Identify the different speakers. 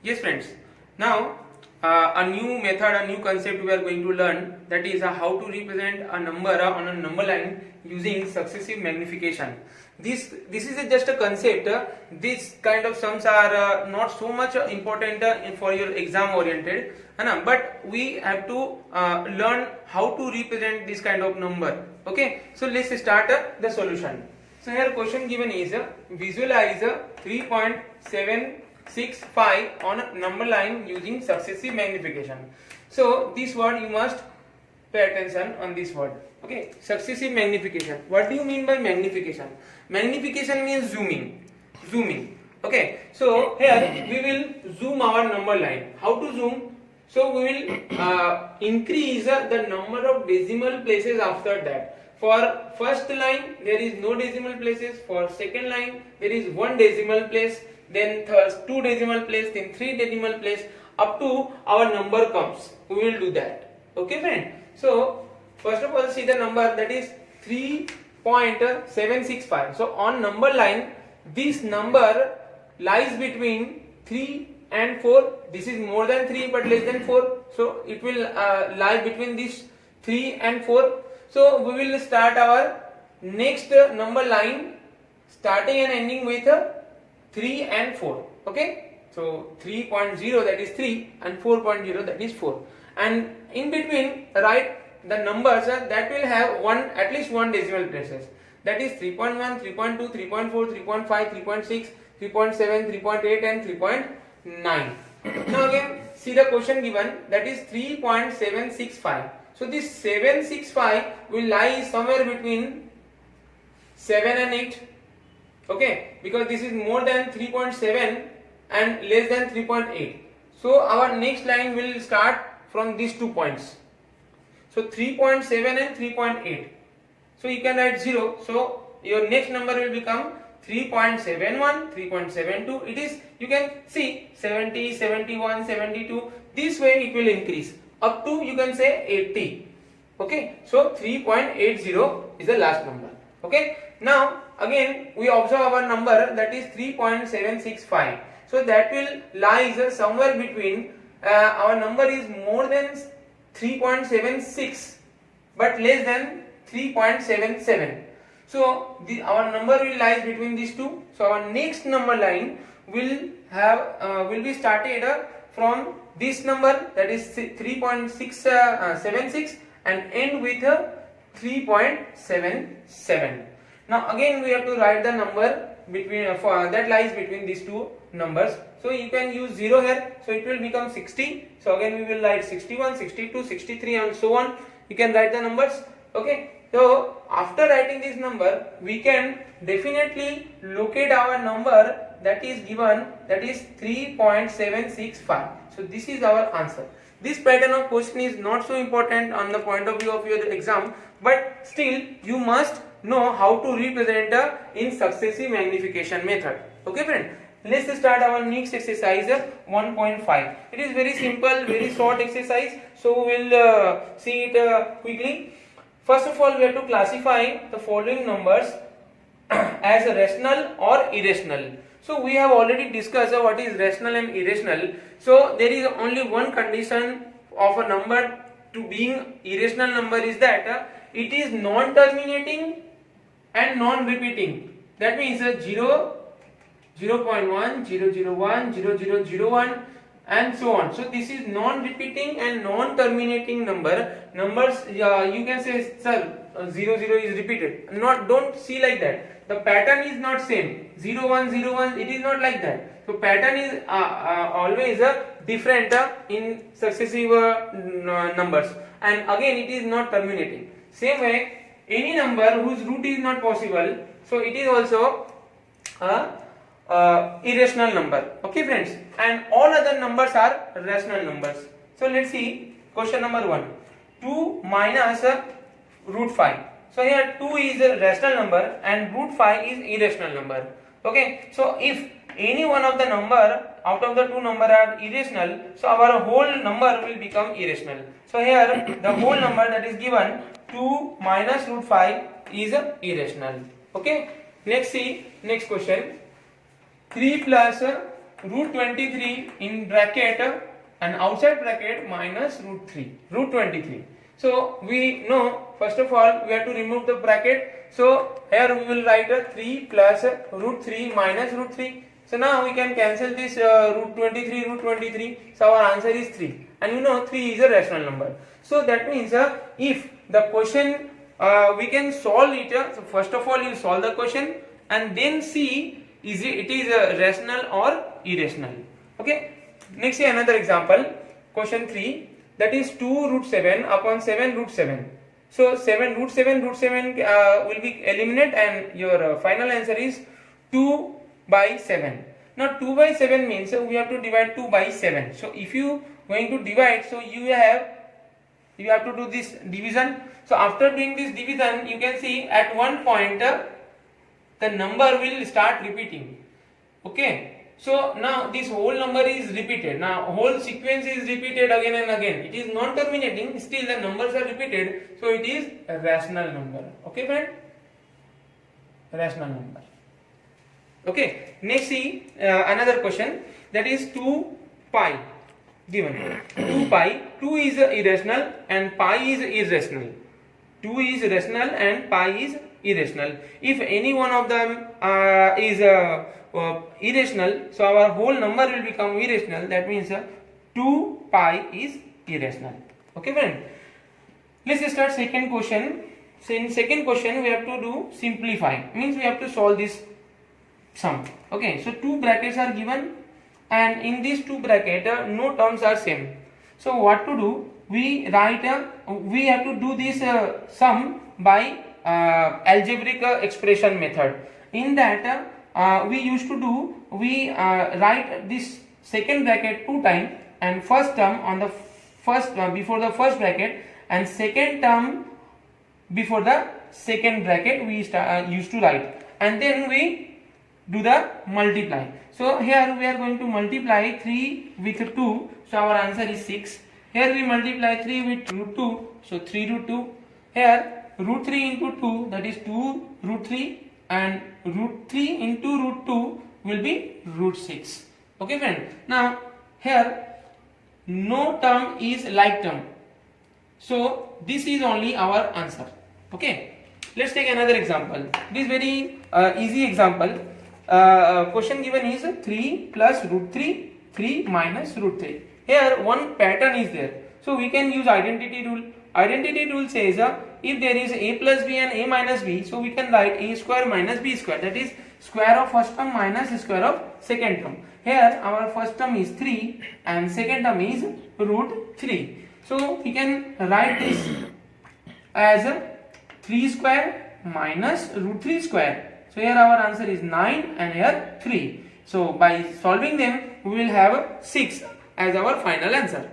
Speaker 1: Yes, friends. Now, a new method, a new concept we are going to learn, that is how to represent a number on a number line using successive magnification. This is just a concept. This kind of sums are not so much important for your exam oriented, but we have to learn how to represent this kind of number. Okay, so let's start the solution. So here question given is visualize 3.765 on a number line using successive magnification. So this word you must pay attention on this word. Okay, successive magnification. What do you mean by magnification? Magnification means zooming. Okay, so here we will zoom our number line. How to zoom? So we will increase the number of decimal places after that. For first line there is no decimal places, for second line there is one decimal place, then two decimal place, then three decimal place, up to our number comes. We will do that. Okay friend. So first of all see the number, that is 3.765. So on number line this number lies between 3 and 4. This is more than 3 but less than 4. So it will lie between this 3 and 4. So we will start our next number line starting and ending with 3 and 4. Okay, so 3.0 that is 3 and 4.0 that is 4, and in between write the numbers that will have at least one decimal places, that is 3.1, 3.2, 3.4, 3.5, 3.6, 3.7, 3.8 and 3.9. Now again see the question given, that is 3.765. So this 765 will lie somewhere between 7 and 8. Okay, because this is more than 3.7 and less than 3.8. So our next line will start from these 2 points. So 3.7 and 3.8. So you can write 0. So your next number will become 3.71, 3.72. It is, you can see 70, 71, 72. This way it will increase up to, you can say, 80. Okay, so 3.80 is the last number. Okay, now again we observe our number, that is 3.765. so that will lie somewhere between our number is more than 3.76 but less than 3.77. So our number will lie between these two. So our next number line will be started from this number, that is 3.676 and end with 3.77. Now again we have to write the number between that lies between these two numbers. So you can use 0 here, so it will become 60. So again we will write 61, 62, 63 and so on. You can write the numbers. Okay, so after writing this number we can definitely locate our number that is given, that is 3.765. So this is our answer. This pattern of question is not so important on the point of view of your exam, but still you must know how to represent in successive magnification method. Okay friend, let's start our next exercise 1.5. It is very simple, very short exercise, so we will see it quickly. First of all we have to classify the following numbers as rational or irrational. So we have already discussed what is rational and irrational. So there is only one condition of a number to being irrational number, is that it is non-terminating and non-repeating. That means 0, 0.1, 001, 0001 and so on. So this is non-repeating and non-terminating numbers. You can say, sir, 00 is repeated. Don't see like that. The pattern is not same. 0101, it is not like that. So pattern is always different in successive numbers, and again it is not terminating. Same way, any number whose root is not possible, so it is also irrational number. Okay friends, and all other numbers are rational numbers. So let's see question number 1. 2 minus root 5. So here 2 is a rational number and root 5 is irrational number. Okay, so if any one of the number out of the two number are irrational, so our whole number will become irrational. So here the whole number that is given 2 minus root 5 is irrational. Okay, next see next question. 3 plus root 23 in bracket and outside bracket minus root 23. So we know first of all we have to remove the bracket. So here we will write 3 plus root 3 minus root 3. So now we can cancel this root 23. So our answer is 3. And you know 3 is a rational number. So that means if the question we can solve it. So first of all you solve the question and then see it is rational or irrational. Okay. Next another example. Question 3. That is 2 root 7 upon 7 root 7. So 7 root 7 will be eliminated and your final answer is 2 by 7. Now 2 by 7 means we have to divide 2 by 7. So if you going to divide, so you have to do this division. So after doing this division, you can see at one point the number will start repeating. Okay. So now this whole number is repeated. Now whole sequence is repeated again and again. It is non-terminating. Still the numbers are repeated. So it is a rational number. Okay, friend. Rational number. Okay. Next see another question. That is 2 pi given. 2 pi. 2 is irrational and pi is irrational. 2 is rational and pi is irrational. If any one of them is irrational, so our whole number will become irrational. That means 2 pi is irrational. Okay, friend. Let's start second question. So in second question we have to do simplify. Means we have to solve this sum. Okay. So two brackets are given, and in these two brackets no terms are same. So what to do? We write. We have to do this sum by algebraic expression method. In that we used to do, we write this second bracket 2 times and first term on the first before the first bracket and second term before the second bracket we used to write, and then we do the multiply. So here we are going to multiply 3 with 2, so our answer is 6. Here we multiply 3 with root 2, so 3 root 2. Here root 3 into 2, that is 2 root 3, and root 3 into root 2 will be root 6. Okay, friend. Now here no term is like term, so this is only our answer. Okay, let's take another example. This very easy example. Question given is 3 plus root 3, 3 minus root 3. Here one pattern is there, so we can use identity rule. Identity rule says if there is a plus b and a minus b, so we can write a square minus b square, that is square of first term minus square of second term. Here our first term is 3 and second term is root 3. So we can write this as 3 square minus root 3 square. So here our answer is 9 and here 3. So by solving them we will have 6 as our final answer.